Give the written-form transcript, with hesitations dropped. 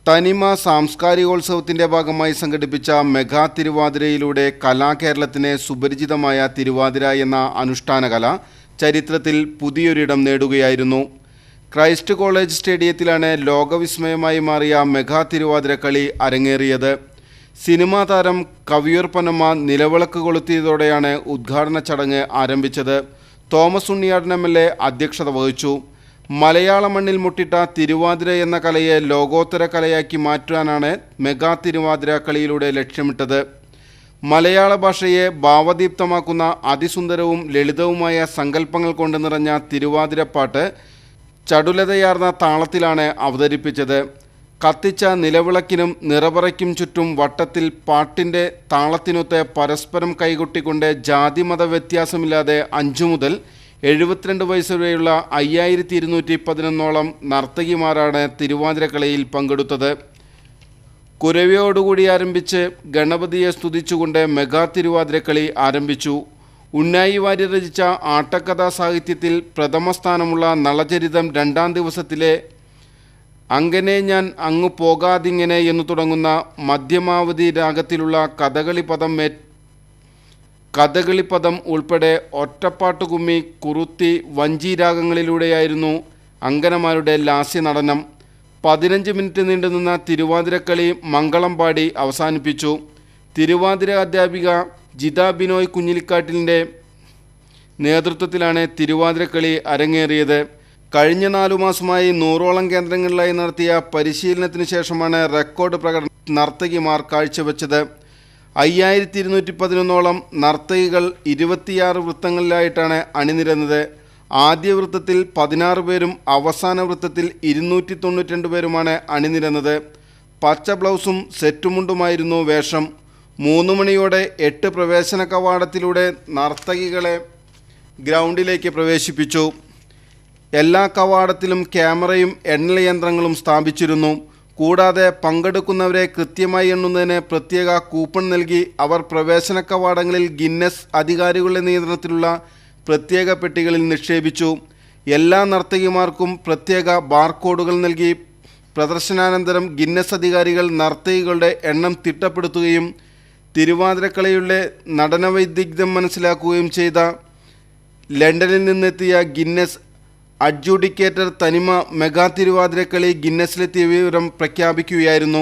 തനിമ സാംസ്കാരികോത്സവത്തിൻ്റെ ഭാഗമായി സംഘടിപ്പിച്ച മെഗാ തിരുവാതിരയിലൂടെ കലാകേരളത്തിന് സുപരിചിതമായ തിരുവാതിര എന്ന അനുഷ്ഠാന കല ചരിത്രത്തിൽ പുതിയൊരിടം നേടുകയായിരുന്നു. ക്രൈസ്റ്റ് കോളേജ് സ്റ്റേഡിയത്തിലാണ് ലോകവിസ്മയമായി മാറിയ മെഗാ തിരുവാതിര കളി അരങ്ങേറിയത്. സിനിമാ താരം കവിയൂർ പൊന്നമ്മ നിലവിളക്ക് കൊളുത്തിയതോടെയാണ് ഉദ്ഘാടന ചടങ്ങ് ആരംഭിച്ചത്. തോമസ് ഉണ്ണിയാടൻ MLA അധ്യക്ഷത വഹിച്ചു. മലയാള മണ്ണിൽ മുട്ടിട്ട തിരുവാതിര എന്ന കലയെ ലോകോത്തര കലയാക്കി മാറ്റാനാണ് മെഗാ തിരുവാതിര കളിയിലൂടെ ലക്ഷ്യമിട്ടത്. മലയാള ഭാഷയെ ഭാവദീപ്തമാക്കുന്ന അതിസുന്ദരവും ലളിതവുമായ സങ്കല്പങ്ങൾ കൊണ്ട് നിറഞ്ഞ തിരുവാതിരപ്പാട്ട് ചടുലതയാർന്ന താളത്തിലാണ് അവതരിപ്പിച്ചത്. കത്തിച്ച നിലവിളക്കിനും നിറപറയ്ക്കും ചുറ്റും വട്ടത്തിൽ പാട്ടിൻ്റെ താളത്തിനൊത്ത് പരസ്പരം കൈകൊട്ടിക്കൊണ്ട് ജാതിമത വ്യത്യാസമില്ലാതെ 5 മുതൽ 72 വയസ്സുവരെയുള്ള 5211 നർത്തകിമാരാണ് തിരുവാതിരക്കളിയിൽ പങ്കെടുത്തത്. കുരവയോടുകൂടി ആരംഭിച്ച് ഗണപതിയെ സ്തുതിച്ചുകൊണ്ട് മെഗാ തിരുവാതിരക്കളി ആരംഭിച്ചു. ഉണ്ണായി വാര്യർ രചിച്ച ആട്ടക്കഥാ സാഹിത്യത്തിൽ പ്രഥമ സ്ഥാനമുള്ള നളചരിതം 2ാം ദിവസത്തിലെ അങ്ങനെ ഞാൻ അങ്ങു പോകാതിങ്ങനെ എന്നു തുടങ്ങുന്ന മധ്യമാവധി രാഗത്തിലുള്ള കഥകളിപ്പദം ഉൾപ്പെടെ ഒറ്റപ്പാട്ടുകുമ്മി, കുറുത്തി, വഞ്ചി രാഗങ്ങളിലൂടെയായിരുന്നു അങ്കനമാരുടെ ലാസ്യ നടനം. 15 മിനിറ്റ് നീണ്ടുനിന്ന തിരുവാതിരക്കളി മംഗളം പാടി അവസാനിപ്പിച്ചു. തിരുവാതിര അധ്യാപിക ജിത ബിനോയ് കുഞ്ഞിലിക്കാട്ടിലിൻ്റെ നേതൃത്വത്തിലാണ് തിരുവാതിരക്കളി അരങ്ങേറിയത്. കഴിഞ്ഞ 4 മാസമായി 100ഓളം കേന്ദ്രങ്ങളിലായി നടത്തിയ പരിശീലനത്തിന് ശേഷമാണ് റെക്കോർഡ് പ്രകടനം നർത്തകിമാർ കാഴ്ചവെച്ചത്. 5211 നർത്തകികൾ 26 വൃത്തങ്ങളിലായിട്ടാണ് അണിനിരന്നത്. ആദ്യ വൃത്തത്തിൽ 16 പേരും അവസാന വൃത്തത്തിൽ 292 പേരുമാണ് അണിനിരന്നത്. പച്ച ബ്ലൗസും സെറ്റുമുണ്ടുമായിരുന്നു വേഷം. 3 മണിയോടെ 8 പ്രവേശന കവാടത്തിലൂടെ നർത്തകികളെ ഗ്രൗണ്ടിലേക്ക് പ്രവേശിപ്പിച്ചു. എല്ലാ കവാടത്തിലും ക്യാമറയും എണ്ണയന്ത്രങ്ങളും സ്ഥാപിച്ചിരുന്നു. കൂടാതെ പങ്കെടുക്കുന്നവരെ കൃത്യമായി എണ്ണുന്നതിന് പ്രത്യേക കൂപ്പൺ നൽകി അവർ പ്രവേശന കവാടങ്ങളിൽ ഗിന്നസ് അധികാരികളുടെ നിയന്ത്രണത്തിലുള്ള പ്രത്യേക പെട്ടികളിൽ നിക്ഷേപിച്ചു. എല്ലാ നർത്തകിമാർക്കും പ്രത്യേക ബാർകോഡുകൾ നൽകി പ്രദർശനാനന്തരം ഗിന്നസ് അധികാരികൾ നർത്തകികളുടെ എണ്ണം തിട്ടപ്പെടുത്തുകയും തിരുവാതിരക്കളിയുടെ നടനവൈദഗ്ധ്യം മനസ്സിലാക്കുകയും ചെയ്ത ലണ്ടനിൽ നിന്നെത്തിയ ഗിന്നസ് അഡ്ജുഡിക്കേറ്റർ തനിമ മെഗാ തിരുവാതിരക്കളി ഗിന്നസിലെത്തിയ വിവരം പ്രഖ്യാപിക്കുകയായിരുന്നു.